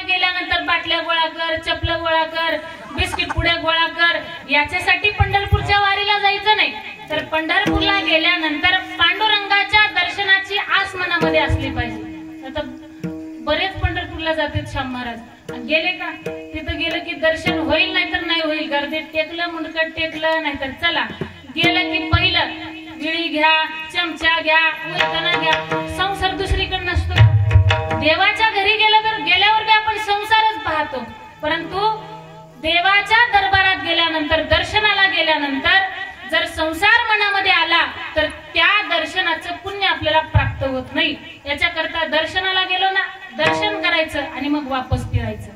गेल्यानंतर बाटल्या गोळा कर, चपल गोळा कर, बिस्किट पुड्या गोळा कर, याच्यासाठी पंढरपूरच्या वारीला जायचं नाही. तर पंढरपूरला गेल्यानंतर पांडुरंगाच्या दर्शनाची आस मनामध्ये असली पाहिजे. आता बरेच पंढरपूरला जातात श्याम महाराज, गेले का तिथं गेलं की दर्शन होईल नाहीतर नाही होईल, गर्दीत टेकलं मुंडकट टेकलं, नाहीतर चला गेलं की पहिलं विळी घ्या, चमचा घ्या, उलटणा घ्या. संसार दुसरीकडे नसतो. देवाच्या घरी गेल्यावर बी आपण संसारच पाहतो, परंतु देवाच्या दरबारात गेल्यानंतर, दर्शनाला गेल्यानंतर जर संसार मनामध्ये आला तर त्या दर्शनाचं पुण्य आपल्याला प्राप्त होत नाही. याच्याकरता दर्शनाला गेलो ना, दर्शन करायचं आणि मग वापस फिरायचं.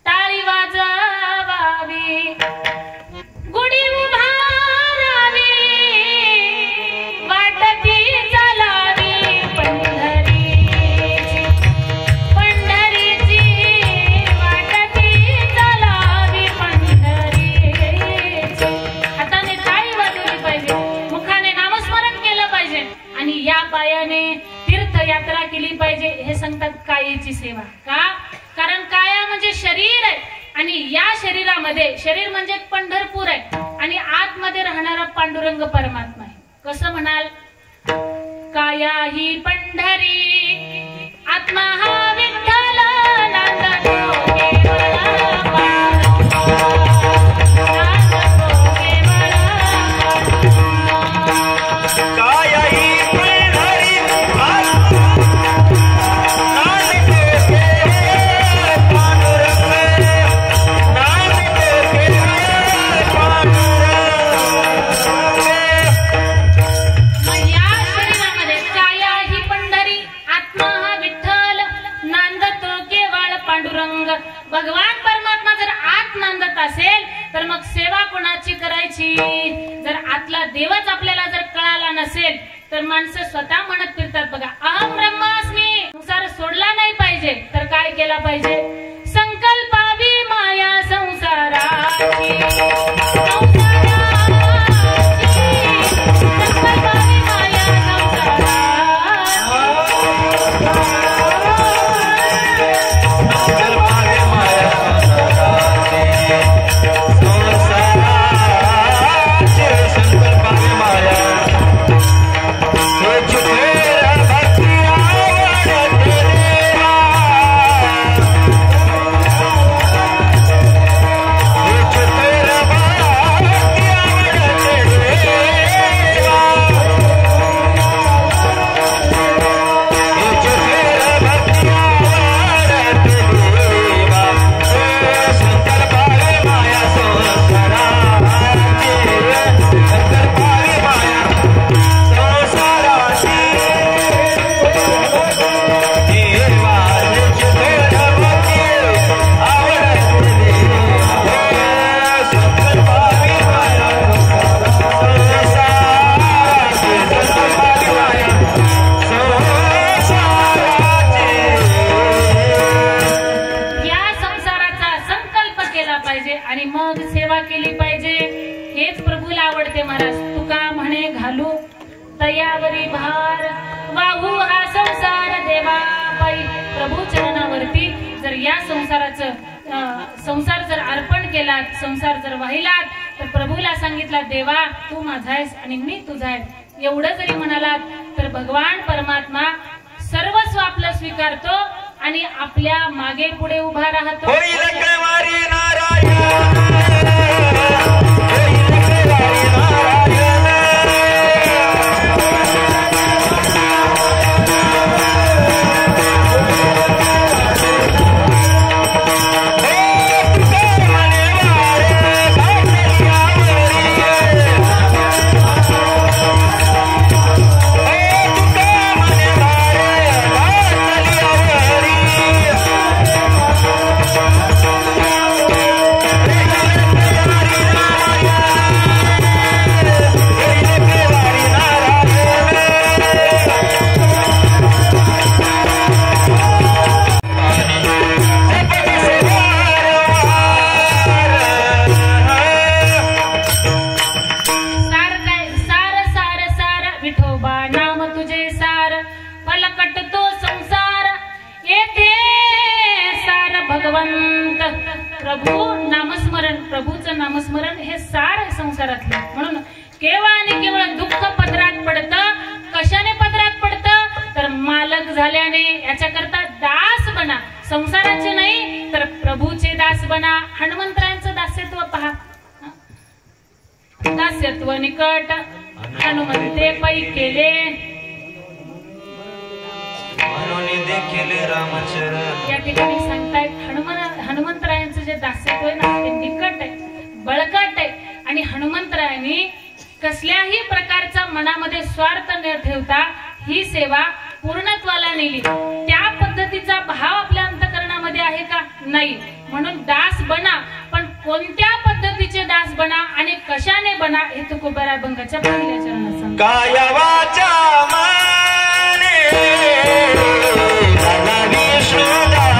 टाळी वाजवावी, गुढी उभारावी, वाटती चालावी पंढरीची, पंढरीची वाटती चालावी पंढरीची. हाताने टाळी वाजवली पाहिजे, मुखाने नामस्मरण केलं पाहिजे आणि या पायाने तीर्थयात्रा केली पाहिजे. हे सांगतात कायेची सेवा. का? कारण काया म्हणजे शरीर आहे आणि या शरीरामध्ये, शरीर म्हणजे पंढरपूर आहे आणि आतमध्ये राहणारा पांडुरंग परमात्मा आहे. कसं म्हणाल? काया ही पंढरी, आत्मा हा विठ्ठल, नांदतो भगवान परमात्मा जर आत नांदत असेल तर मग सेवा कोणाची करायची? जर आतला देवच आपल्याला जर कळाला नसेल तर माणसं स्वतः म्हणत फिरतात बघा, अहम ब्रह्मास्मी. संसार सोडला नाही पाहिजे तर काय केला पाहिजे? संकल्पावी माया संसाराची, संकल्पावी माया संसाराची. आणि मग सेवा केली पाहिजे. हेच प्रभूला आवडते महाराज. तुका म्हणे घालू तयावरी भार, वाहू हा संसार देवा पायी. प्रभू चरणावरती जर या संसार जर अर्पण केलात, संसार जर वाहिलात तर प्रभूला सांगितला, देवा तू माझा आहेस आणि मी तुझा आहे, एवढं जरी म्हणालात तर भगवान परमात्मा सर्वस्व आपलं स्वीकारतो आणि आपल्या मागे पुढे उभा राहतो. प्रभू नामस्मरण, प्रभूचं नामस्मरण हे सार आहे संसारातलं. म्हणून केवळ आणि केवळ दुःख पदरात पडतं. कशाने पदरात पडतं? तर मालक झाल्याने. याच्याकरता दास बना, संसाराचे नाही तर प्रभूचे दास बना. हनुमंतरायांचं दास्यत्व पहा. दास्यत्व निकट हनुमंते पै केले, या ठिकाणी सांगतायत हनुमंतरायांचं जे दास्यत्व आहे ना ते निकट आहे, बळकट आहे. आणि हनुमंतरायांनी कसल्याही प्रकारचा मनामध्ये स्वार्थ न ठेवता ही सेवा पूर्णत्वाला नेली. त्या पद्धतीचा भाव आपल्या अंतःकरणामध्ये आहे का? नाही. म्हणून दास बना, पण कोणत्या पद्धतीचे दास बना आणि कशाने बना हे तुकोबा अभंगाच्या पहिल्या चरणात सांगतात. काया वाचा मने झाला विष्णुदास,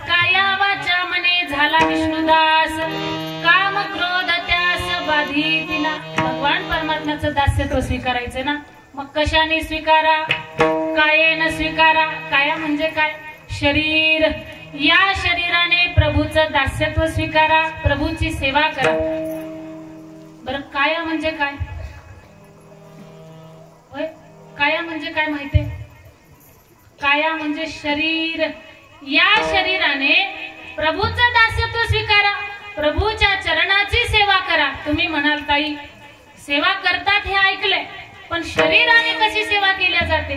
काया वाचा मने झाला विष्णुदास, दास्यत्व स्वीकारायचे ना. मग कशाने स्वीकारा? कायेन स्वीकारा. काया म्हणजे काय? शरीर. या शरीराने प्रभूचं दास्यत्व स्वीकारा, प्रभूची सेवा करा. बरं, काया म्हणजे काय? होय, काया म्हणजे काय माहितीये? काया म्हणजे शरीर. या शरीराने प्रभूचं दास्यत्व स्वीकारा, प्रभूच्या चरणाची सेवा करा. तुम्ही म्हणाल ताई सेवा करतात हे ऐकलंय, पण शरीराने कशी सेवा केली जाते,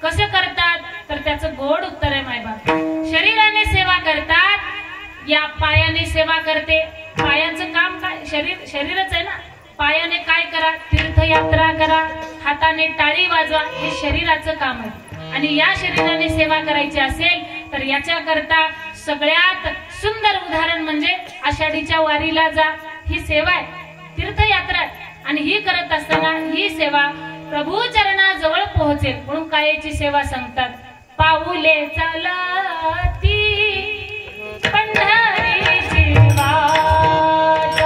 कसं करतात? तर त्याचं गोड उत्तर आहे मायबाप. शरीराने सेवा करतात. या पायाने सेवा करते. पायाचं काम काय? शरीरच आहे ना. पायाने काय करा? तीर्थयात्रा करा, हाताने टाळी वाजवा, हे शरीराचं काम आहे. आणि या शरीराने सेवा करायची असेल तर याच्याकरता सगळ्यात सुंदर उदाहरण म्हणजे आषाढीच्या वारीला जा. ही सेवा आहे, तीर्थयात्रा आहे. आणि ही करत असताना ही सेवा प्रभू चरणाजवळ पोहोचेल म्हणून कायेची सेवा सांगतात. पाऊले चालती पंढरीची वाट,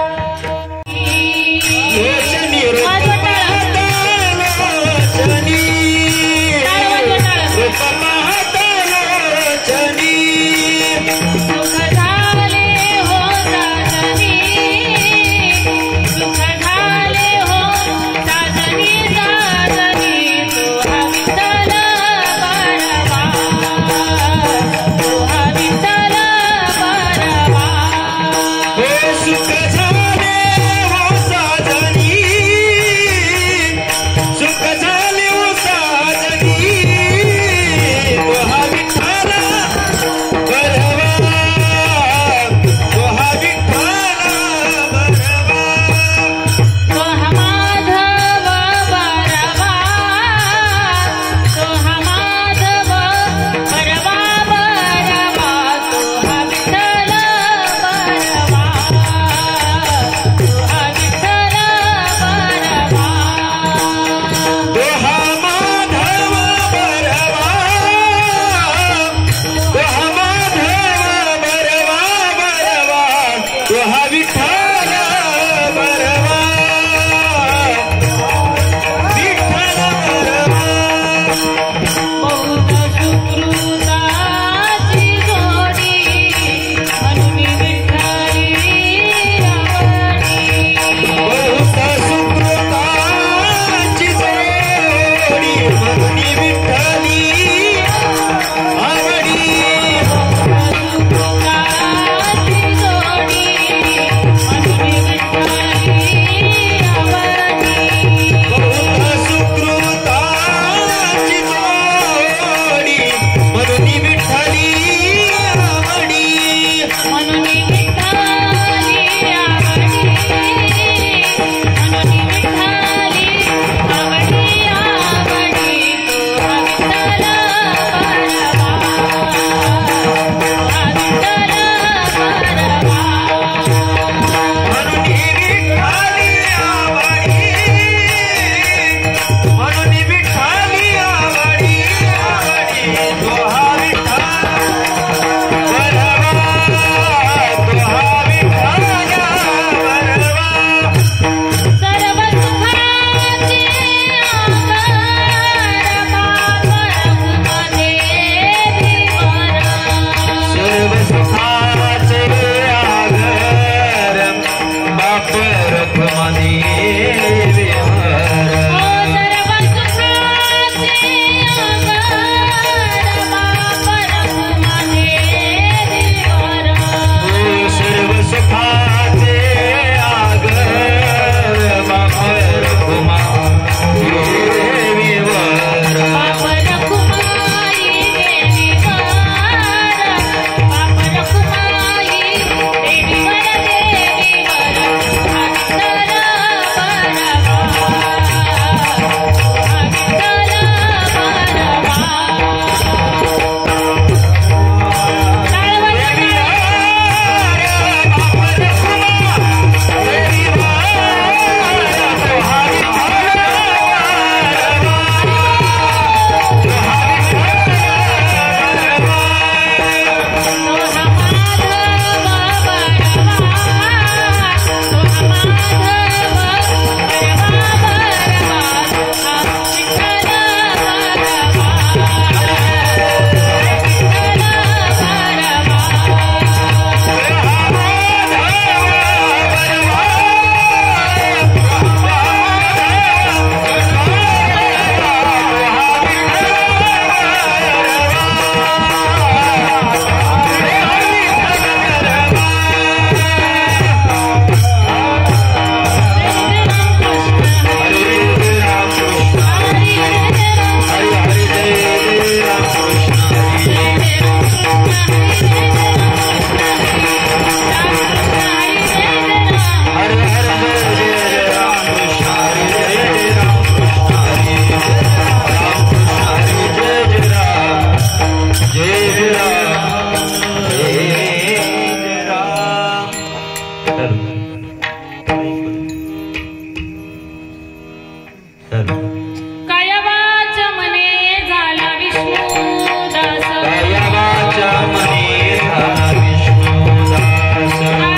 कायवाच मने झाला विष्णुदास कायवाच मने झाला विष्णुदास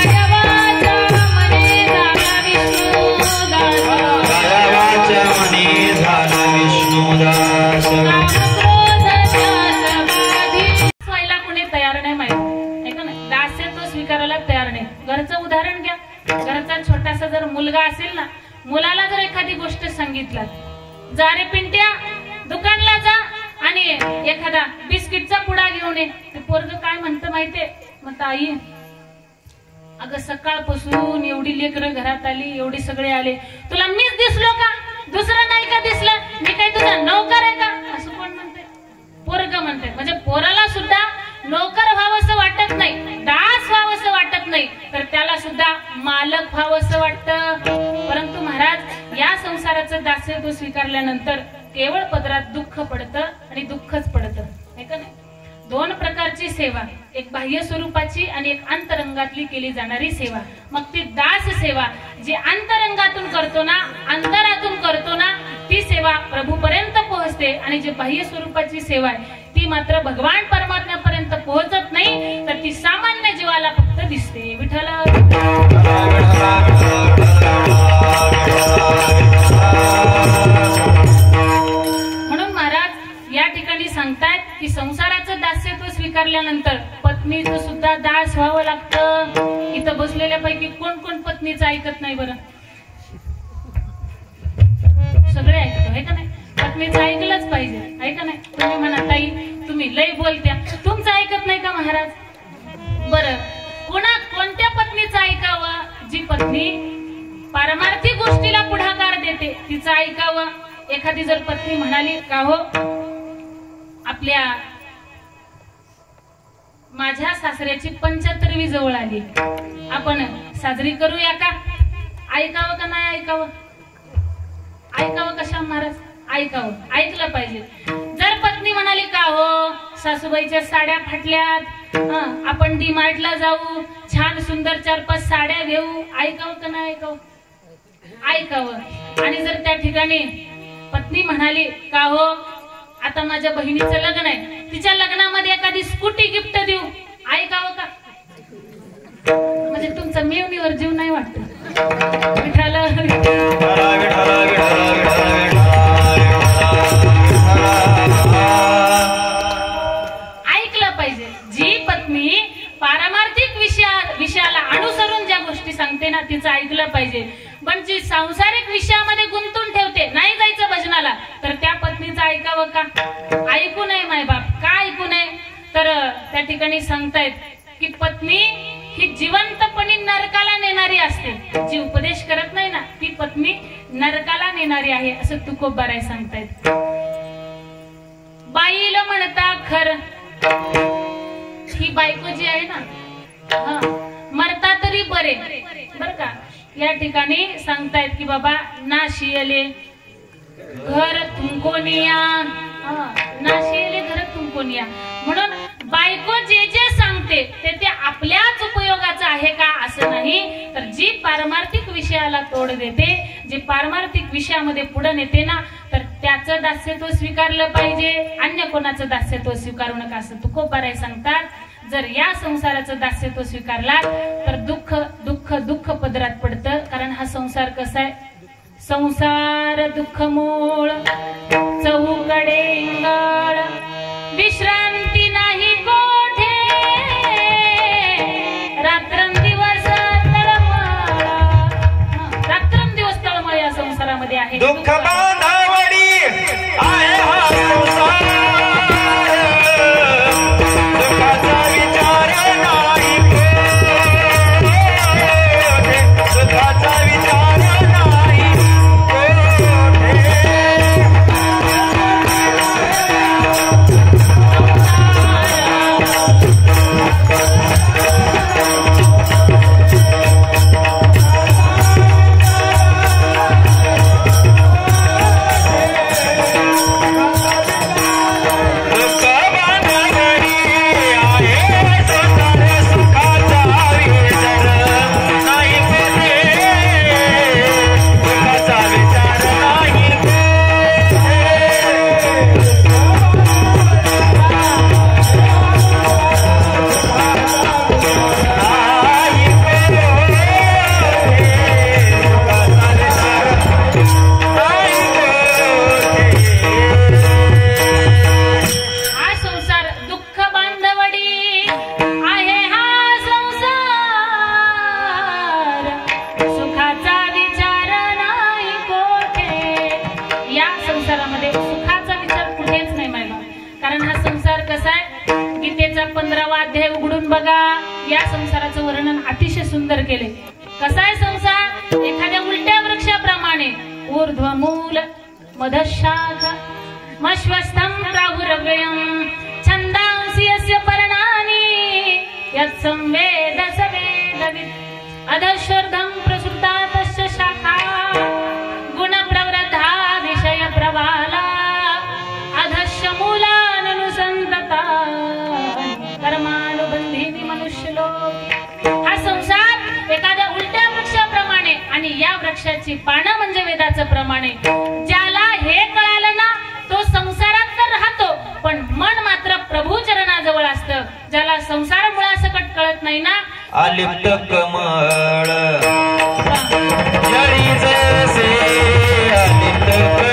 कायवाच मने झाला विष्णुदास कायवाच मने झाला विष्णुदास व्हायला कोणी तयार नाही माहिती आहे का नाही दास्य तो स्वीकारायला तयार नाही घरचं उदाहरण घ्या घरचा छोटासा जर मुलगा असेल ना मुलाला जर एखादी गोष्ट सांगितलं जा रे पिंट्या दुकानला जा आणि एखादा बिस्किटचा पुडा घेऊन ये ते पोरग काय म्हणतं माहितीये मग आई अगं सकाळपासून एवढी लेकरं घरात आली एवढी सगळे आले तुला मीच दिसलो का दुसरं नाही का दिसलं मी काय तुझा नौकर आहे का असं कोण म्हणते पोरग म्हणते म्हणजे पोराला सुद्धा नौकर व्हावंसं वाटत नाही दास व्हावंसं वाटत नाही तर त्याला सुद्धा मालक व्हावंसं वाटतं परंतु महाराज या संसाराचं दास्यत्व स्वीकारल्यानंतर केवळ पदरात दुःख पडतं आणि दुःखच पडतं आहे का नाही दोन प्रकारची सेवा एक बाह्य स्वरूपाची आणि एक अंतरंगातली केली जाणारी सेवा मग ती दास सेवा जी अंतरंगातून करतो ना अंतरातून करतो ना ती सेवा प्रभूपर्यंत पोहोचते आणि जी बाह्य स्वरूपाची सेवा आहे ती मात्र भगवान परमात्म्यापर्यंत पोहोचत नाही तर ती सामान्य जीवाला फक्त दिसते विठ्ठल म्हणून महाराज या ठिकाणी सांगतायत की संसाराचं दास्यत्व स्वीकारल्यानंतर पत्नीचं सुद्धा दास व्हावं लागतं इथं बसलेल्यापैकी कोण कोण पत्नीचं ऐकत नाही बरं सगळे ऐकतो आहे का नाही पत्नीचं ऐकलंच पाहिजे आहे का नाही तुम्ही म्हणा ताई तुम्ही लय बोलत्या तुमचं ऐकत नाही का महाराज बरं कोणत्या पत्नीचं ऐकावं जी पत्नी पारमार्थिक गोष्टीला पुढाकार देते तिचं ऐकावं एखादी जर पत्नी म्हणाली का हो आपल्या माझ्या सासऱ्याची 75वी जवळ आली आपण साजरी करूया का ऐकावं का नाही ऐकावं ऐकावं कशा महाराज ऐकावं ऐकलं पाहिजे जर पत्नी म्हणाली का हो सासूबाईच्या साड्या फाटल्यात आपण डी मार्टला जाऊ छान सुंदर 4-5 साड्या घेऊ ऐकावं का नाही ऐकावं ऐकावं आणि जर त्या ठिकाणी पत्नी म्हणाली का हो आता माझ्या बहिणीचं लग्न आहे तिच्या लग्नामध्ये एखादी स्कूटी गिफ्ट देऊ ऐकावं का म्हणजे तुमचा मेवणीवर जीव नाही वाटत विठाला ऐकलं पाहिजे जी पत्नी पारमार्थिक विषयाला अनुसरून ज्या गोष्टी सांगते ना तिचं ऐकलं पाहिजे पण जी सांसारिक विषयामध्ये गुंतून ठेवते नाही जायचं भजनाला तर त्या पत्नीचं ऐकावं का ऐकू नये मायबाप का ऐकू नये तर त्या ठिकाणी सांगतायत की पत्नी ही जिवंतपणे नरकाला नेणारी असते जी उपदेश करत नाही ना ती पत्नी नरकाला नेणारी आहे असं तुकोबाराय सांगतायत बाईला म्हणता खर ही बायको जी आहे ना मरता तरी बरे बर का या ठिकाणी सांगतायत की बाबा ना शियले घर तुमकोनिया ना शियले घर तुमकोनिया म्हणून बायको जे जे सांगते ते आपल्याच उपयोगाचं आहे का असं नाही तर जी पारमार्थिक विषयाला तोड देते जे पारमार्थिक विषयामध्ये पुढे नेते ना तर त्याचं दास्यत्व स्वीकारलं पाहिजे अन्य कोणाचं दास्यत्व स्वीकारू नका असं तुकोबाराय सांगतात जर या संसाराचं दास्यत्व स्वीकारला तर दुःख दुःख दुःख पदरात पडतं कारण हा संसार कसा आहे संसार दुःख मूळ चौकडे इंगळ विश्रांती नाही कोठे रात्रंदिवस तळमळ रात्रंदिवस तळमळ या संसारामध्ये आहे दुःख बांधावडी आहे हा संसार दुःखाचा विचार नाही दुःखाचा विचार नाही बघा या संसाराचं वर्णन अतिशय सुंदर केले. कसा आहे संसार? एखाद्या उलट्या वृक्षाप्रमाणे ऊर्ध्वमूल मधशाख मश्वस्थं प्राहुरव्ययं छन्दांसि यस्य पर्णानि यत्संवेद सवेदवित् अधश्वर्धं प्रसृता तस्य शाखा गुणप्रवृद्धा विषय प्रवाला अधस्य मूलाननुसन्तता कर्मानुबंधिनी मनुष्यलोक. हा संसार एखाद्या उलट्या वृक्षाप्रमाणे आणि या वृक्षाची पानं म्हणजे वेदाचं प्रमाणे. ज्याला हे कळालं ना तो संसारात तर राहतो पण मन मात्र प्रभू चरणाजवळ असतं. ज्याला संसार मुळासकट कळत नाही ना अलिप्त कमळ जरी जसे अलिप्त कमळ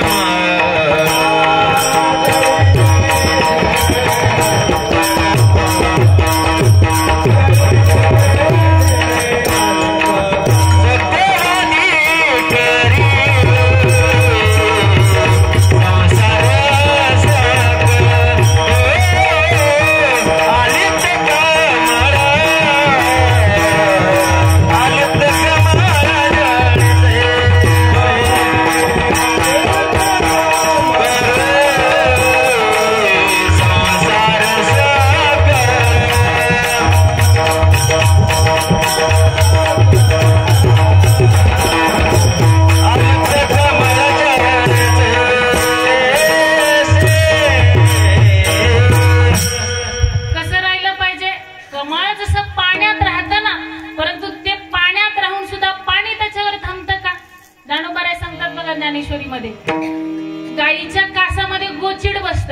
गाईच्या कासामध्ये गोचिड बसत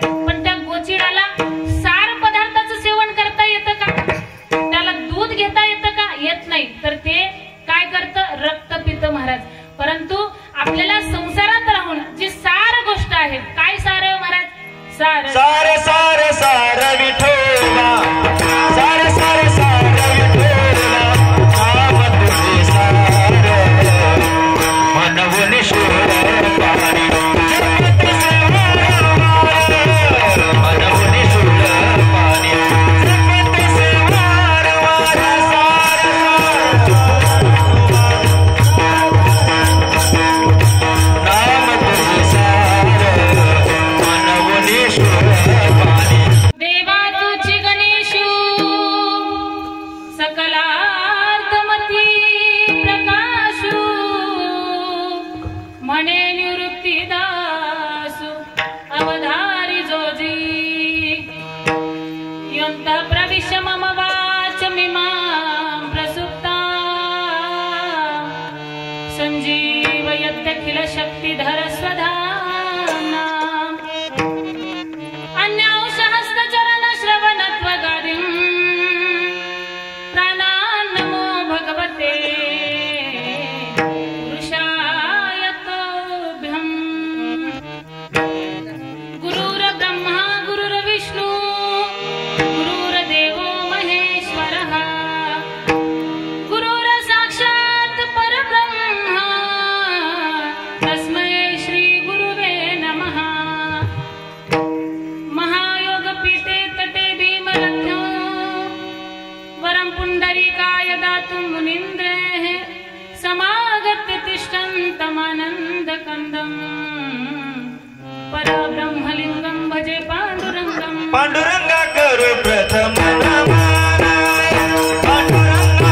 पण त्या गोचिडाला सार पदार्थाचं सेवन करता येतं का? त्याला दूध घेता येतं का? येत नाही. तर ते काय करतं? रक्त पितं महाराज. परंतु आपल्याला संसारात राहून जी सार गोष्ट आहे, काय सार आहे महाराज? सार सार सार सार विठोबा सार सार सार विठोबा नाम तुझे सार मनवून शोध पाणी संजीवयत्यखिल शक्तिधर स्वधाम्ना अन्यांशहस्तचरण श्रवणत्वगादिं प्राणान्नमो भगवते पुरुषाय तुभ्यं. गुरुर्ब्रह्मा गुरुर्विष्णु गुरुर्देवो महेश्वरः गुरुर्साक्षात् परब्रह्म तस्मै श्री गुरुवे नमः. महायोगपीठे तटे भीमरथ्यो वरं पुण्डरीकाय दातुं मुनीन्द्रेः समागत्य तिष्ठन्तमानन्दकन्दम् परब्रह्मलिङ्गं भजे पाण्डुरङ्गं. पांडुरंगा करू प्रथम नमन पांडुरंगा करू प्रथम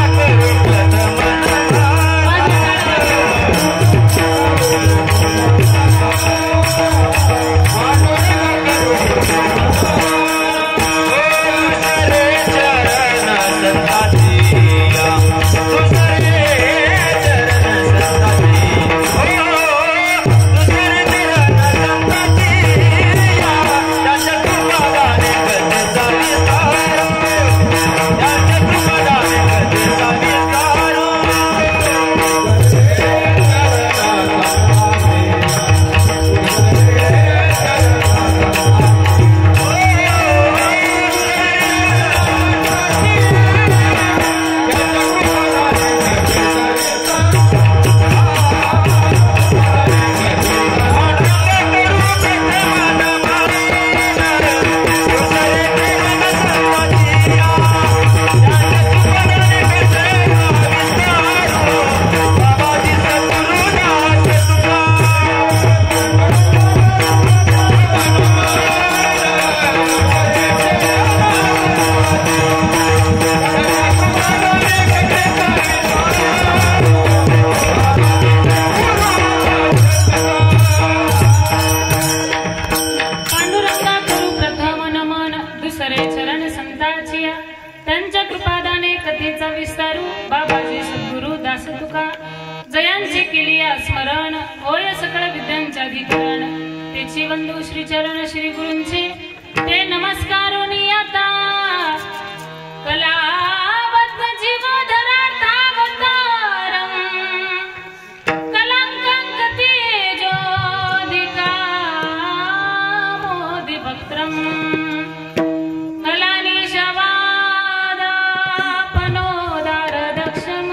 तुका जयांची केली स्मरण होय सकळ विद्यांचे अधिकरण तेची वंदू श्री चरण श्री गुरूंचे ते नमस्कारोनी आता कलावत जीवधरा तावतारं कलंकंकती जोधिका मोदी भक्त्रं कलानिशवादापनोदारदक्षं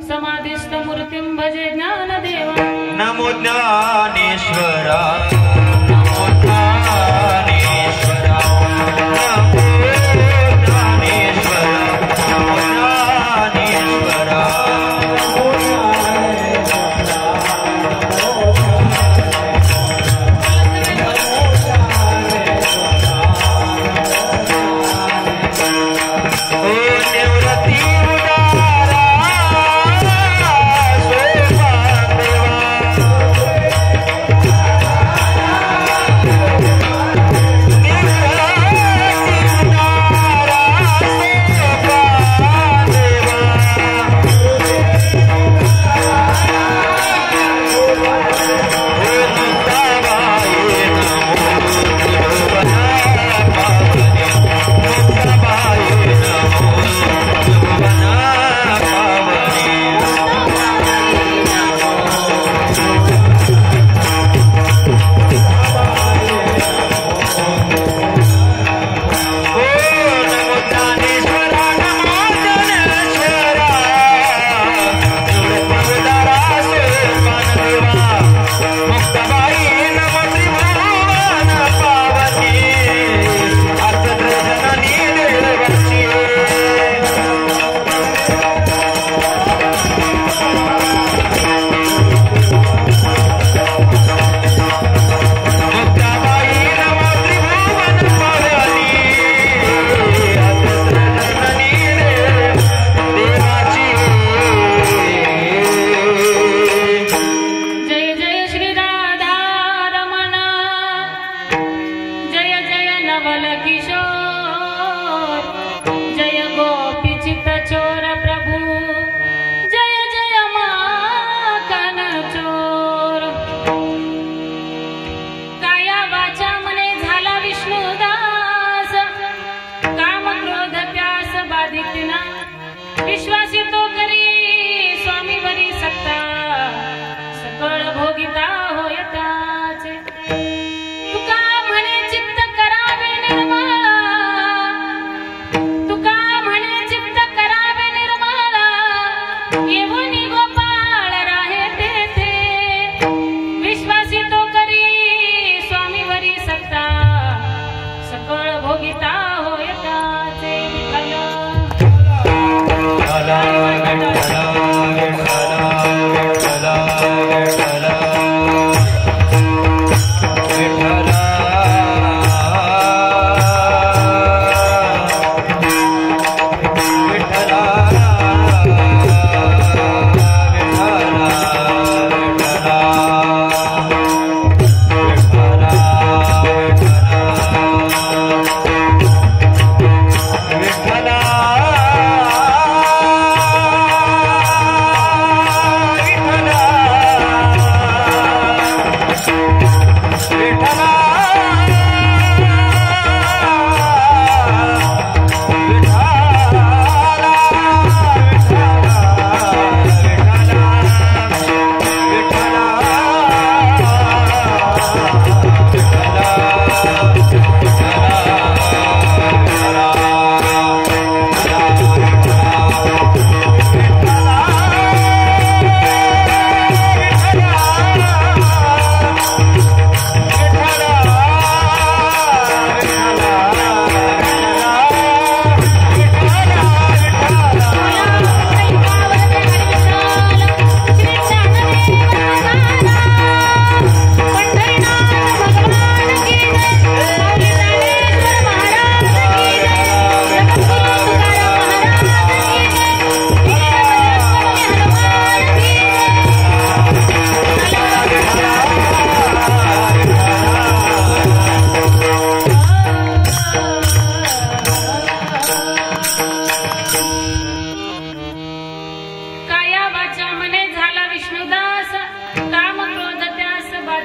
समाधिस्थ मूर्तिं भजे ज्ञानदेवा नमो ज्ञानेश्वरा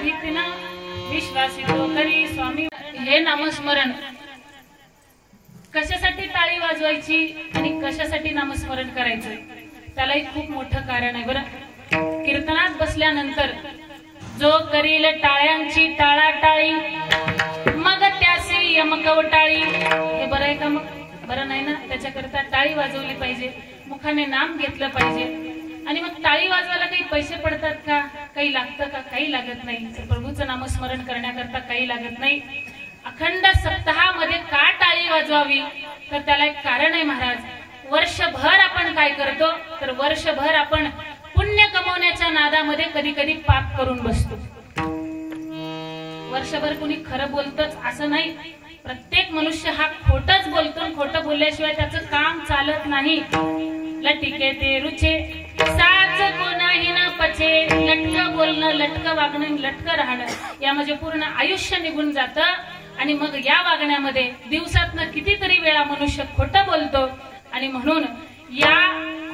बाधित न विश्वासी तो करी स्वामी. हे नामस्मरण कशासाठी टाळी वाजवायची आणि कशासाठी नामस्मरण करायचं त्याला एक खूप मोठं कारण आहे बरं. कीर्तनात बसल्यानंतर जो करील टाळ्यांची टाळाटाळी मग त्यासी यमकवटाळी. हे बरं आहे का? मग बरं नाही ना. त्याच्याकरता टाळी वाजवली पाहिजे, मुखाने नाम घेतलं पाहिजे. आणि मग टाळी वाजवायला काही पैसे पडतात का? काही लागतं का? काही लागत नाही. प्रभूचं नामस्मरण करण्याकरता काही लागत नाही. अखंड सप्ताहामध्ये का टाळी वाजवावी तर त्याला एक कारण आहे महाराज. वर्षभर आपण काय करतो तर वर्षभर आपण पुण्य कमवण्याच्या नादामध्ये कधी कधी पाप करून बसतो. वर्षभर कुणी खरं बोलतच असं नाही. प्रत्येक मनुष्य हा खोटच बोलतो. खोटं बोलल्याशिवाय त्याचं काम चालत नाही. लटिके ते रुचे साच कोणाही न पचे. लटकं बोलणं, लटकं वागणं, लटकं राहणं यामध्ये पूर्ण आयुष्य निघून जातं. आणि मग या वागण्यामध्ये दिवसातनं कितीतरी वेळा मनुष्य खोटं बोलतो. आणि म्हणून या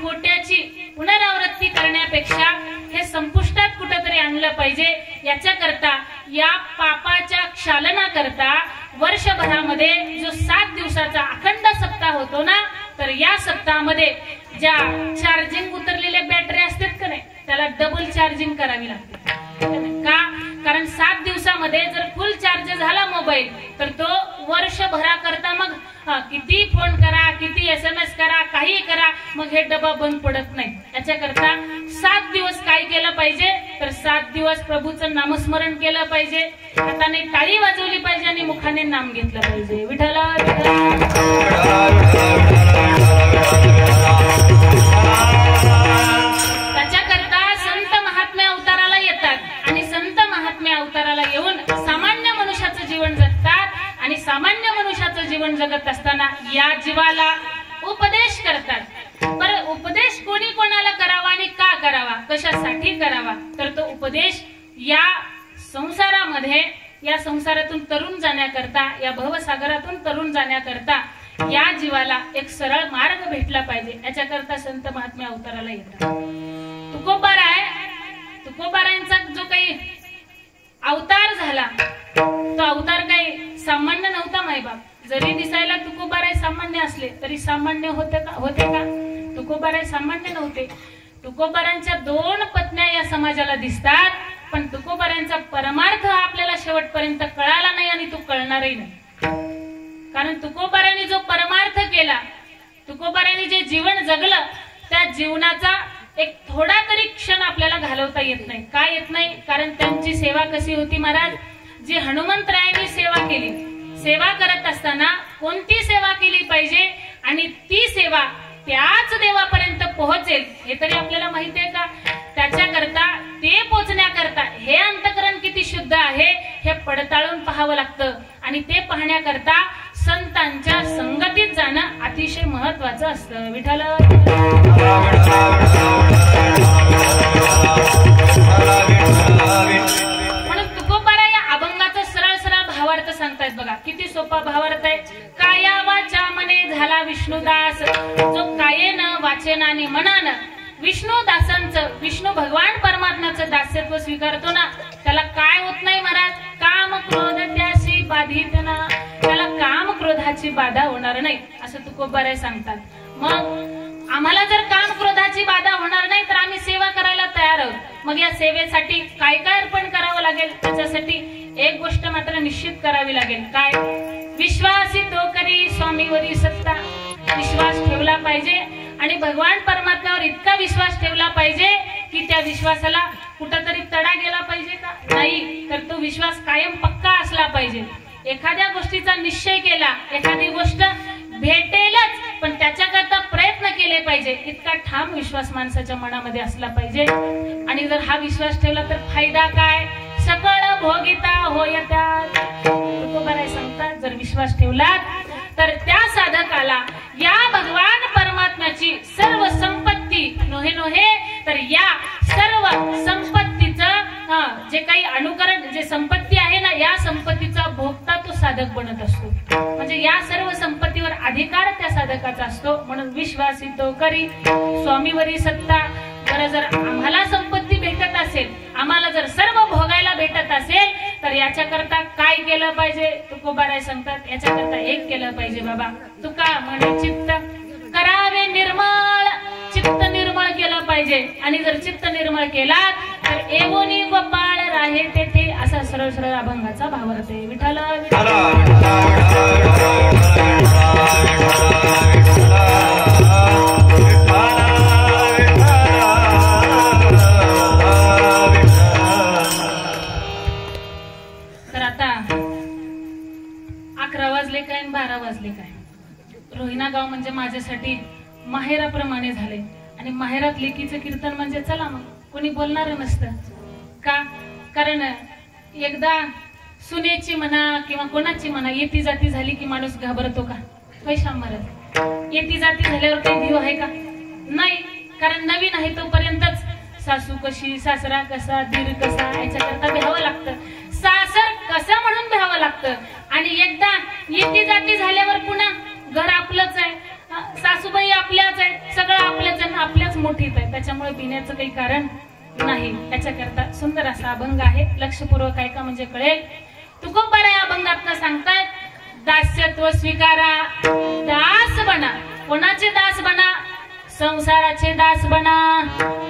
खोट्याची पुनरावृत्ती करण्यापेक्षा हे संपुष्टात कुठेतरी आणलं पाहिजे. याच्याकरता या पापाच्या क्षालना करता वर्षभरामध्ये जो 7 दिवसाचा अखंड सप्ताह होतो ना तर या सप्ताहामध्ये ज्या चार्जिंग उतरलेल्या बॅटरी असतात का नाही त्याला डबल चार्जिंग करावी लागते. का? कारण 7 दिवसामध्ये जर फुल चार्ज झाला मोबाईल तर तो वर्षभराकरता मग किती फोन करा, किती SMS करा, काही करा, मग हे डबा बंद पडत नाही. याच्याकरता 7 दिवस काय केलं पाहिजे तर 7 दिवस प्रभूचं नामस्मरण केलं पाहिजे. हाताने टाळी वाजवली पाहिजे आणि मुखाने नाम घेतलं पाहिजे. विठ्ठला त्याच्याकरता संत महात्म्य अवताराला येतात आणि संत महात्म्य अवताराला येऊन सामान्य मनुष्याचं जीवन जगतात. आणि सामान्य मनुष्याचं जीवन जगत असताना या जीवाला उपदेश करतात. पर उपदेश कोणी कोणाला करावा आणि का करावा, कशासाठी करावा तर तो उपदेश या संसारामध्ये, या संसारातून तरुण जाण्याकरता, या भवसागरातून तरुण जाण्याकरता या जीवाला एक सरळ मार्ग भेटला पाहिजे. याच्याकरता संत महात्म्य अवताराला येतात. तुकोबारायांचा जो काही अवतार झाला तो अवतार काही सामान्य नव्हता मायबाप. जरी दिसायला तुकोबाराय सामान्य असले तरी सामान्य होते का? तुकोबाराय सामान्य नव्हते. तुकोबारांच्या 2 पत्न्या या समाजाला दिसतात पण तुकोबारांचा परमार्थ आपल्याला शेवटपर्यंत कळाला नाही आणि तो कळणारही नाही. कारण तुकोबारांनी जो परमार्थ केला, तुकोबारांनी जे जीवन जगलं त्या जीवनाचा एक थोडा तरी क्षण आपल्याला घालवता येत नाही. का येत नाही? कारण त्यांची सेवा कशी होती महाराज. जी हनुमंतरायांनी सेवा केली, सेवा करत असताना कोणती सेवा केली पाहिजे आणि ती सेवा त्याच देवापर्यंत पोहोचेल हे तरी आपल्याला माहिती आहे का? त्याच्याकरता ते पोचण्याकरता हे अंतकरण किती शुद्ध आहे हे पडताळून पाहावं लागतं. आणि ते पाहण्याकरता संतांच्या संगतीत जाणं अतिशय महत्वाचं असतं. विठ्ठल म्हणून तुकोबारा या अभंगाचा सरळ सरळ भावार्थ सांगतायत बघा. किती सोपा भावार्थ आहे. काया वाचा मने झाला विष्णुदास. जो कायेनं वाचेन आणि मनानं विष्णुदासांचं, विष्णू भगवान परमात्म्याचं दास्यत्व स्वीकारतो ना त्याला काय होत नाही महाराज. काम क्रोध त्याशी बाधित ना. त्याला काम क्रोधाची बाधा होणार नाही असं तुकोबाराय सांगतात. मग आम्हाला जर काम क्रोधाची बाधा होणार नाही तर आम्ही सेवा करायला तयार आहोत. मग या सेवेसाठी काय काय अर्पण करावं लागेल? त्याच्यासाठी एक गोष्ट मात्र निश्चित करावी लागेल. काय? विश्वासी तो करी स्वामीवरी सत्ता. विश्वास ठेवला पाहिजे आणि भगवान परमात्म्यावर इतका विश्वास ठेवला पाहिजे की त्या विश्वासाला कुठंतरी तडा गेला पाहिजे का? नाही. तर तो विश्वास कायम पक्का असला पाहिजे. एखाद्या गोष्टीचा निश्चय केला, एखादी गोष्ट भेटेलच पण त्याच्याकरता प्रयत्न केले पाहिजे इतका ठाम विश्वास माणसाच्या मनामध्ये असला पाहिजे. आणि जर हा विश्वास ठेवला तर फायदा काय? सकळ भोगिता होयत्या. तुकोबाराय सांगतात जर विश्वास ठेवला तर त्या साधकाला या भगवान परमात्म्याची सर्व संपत्ती नोहे नोहे तर या सर्व संपत्तीचं जे काही अनुकरण, जे संपत्ती आहे ना या संपत्तीचा भोगता तो साधक बनत असतो. म्हणजे या सर्व संपत्तीवर अधिकार त्या साधकाचा असतो. म्हणून विश्वासी तो करी स्वामीवरी सत्ता. बरं, जर आम्हाला संपत्ती भेटत असेल, आम्हाला जर सर्व भोगायला भेटत भेटत असेल तर याच्याकरता काय केलं पाहिजे? तुकोबाराय सांगतात याच्याकरता एक केलं पाहिजे बाबा. तुका म्हणे चित्त करावे निर्मळ, चित्त निर्मळ केलं पाहिजे. आणि जर चित्त निर्मळ केला तर एवोनी गोपाळ राहे तेथे, असा सरळ सरळ अभंगाचा भावार्थ आहे. विठ्ठल तर आता 11 वाजले काय 12 वाजले काय. रोहिणा गाव म्हणजे माझ्यासाठी माहेराप्रमाणे झाले. आणि माहेरात लेकीचं कीर्तन म्हणजे चला मग कोणी बोलणार नसतं का? कारण एकदा सुनेची म्हणा किंवा कोणाची म्हणा येती जाती झाली की माणूस घाबरतो का? पैसा मारत येती जाती झाल्यावर काही भीव आहे का? नाही. कारण नवीन आहे तोपर्यंतच सासू कशी, सासरा कसा, दीर कसा याच्याकरता भ्यावं लागतं. सासर कसं म्हणून भ्यावं लागतं. आणि एकदा येती जाती झाल्यावर पुन्हा घर आपलंच आहे, सासूबाई आपल्याच आहे, सगळं आपल्याच आहे, आपल्याच मोठीत आहे. त्याच्यामुळे भिण्याचं काही कारण नाही. त्याच्याकरता सुंदर असा अभंग आहे. लक्षपूर्वक ऐका म्हणजे कळेल. तुकोबाराय अभंगातनं सांगतायत दास्यत्व स्वीकारा, दास बना. कोणाचे दास बना? संसाराचे दास बना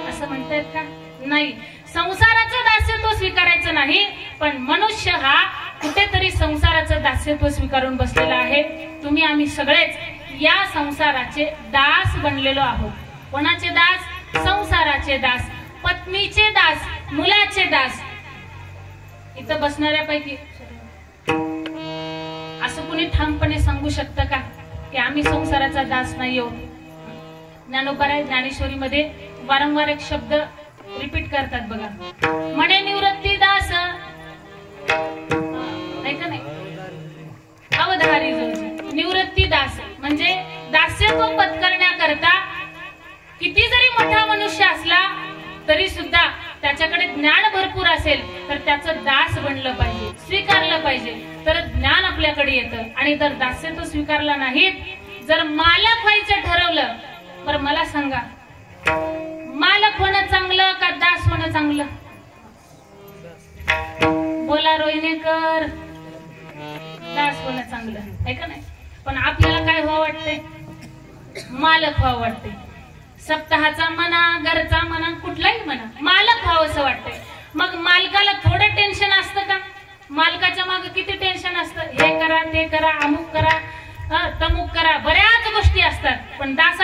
असं म्हणतायत का? नाही. संसाराचं दास्यत्व स्वीकारायचं नाही, पण मनुष्य हा कुठेतरी संसाराचं दास्यत्व स्वीकारून बसलेला आहे. तुम्ही आम्ही सगळेच या संसाराचे दास बनलेलो आहोत. कोणाचे दास? संसाराचे दास, पत्नीचे दास, मुलाचे दास. इथं बसणाऱ्यापैकी असं कुणी ठामपणे सांगू शकतं का की आम्ही संसाराचा दास नाही आहोत? ज्ञानोबाराय ज्ञानेश्वरीमध्ये वारंवार एक शब्द रिपीट करतात बघा. म्हणे निवृत्ती दास, नाही का नाही, अवधारी जोशी. निवृत्ती दास म्हणजे दास्यत्व पत्करण्याकरता किती जरी मोठा मनुष्य असला तरी सुद्धा त्याच्याकडे ज्ञान भरपूर असेल तर त्याचं दास बनलं पाहिजे, स्वीकारलं पाहिजे, तर ज्ञान आपल्याकडे येतं. आणि जर दास्यत्व स्वीकारला नाहीत, जर मालक व्हायचं ठरवलं, बरं मला सांगा मालक होणं चांगलं का दास होणं चांगलं? बोला रोहिणीकर. दास होणं चांगलं आहे का नाही? पण आपल्याला काय व्हावं वाटतंय? मालक व्हावं वाटतंय. सप्ताहाचा म्हणा, घरचा म्हणा, कुठलाही म्हणा, मालक व्हावं असं वाटतंय. मग मालकाला थोडं टेन्शन असतं का? मालकाच्या मागे किती टेन्शन असतं. हे करा, ते करा, अमुक करा, तमुक करा, बऱ्याच गोष्टी असतात. पण दास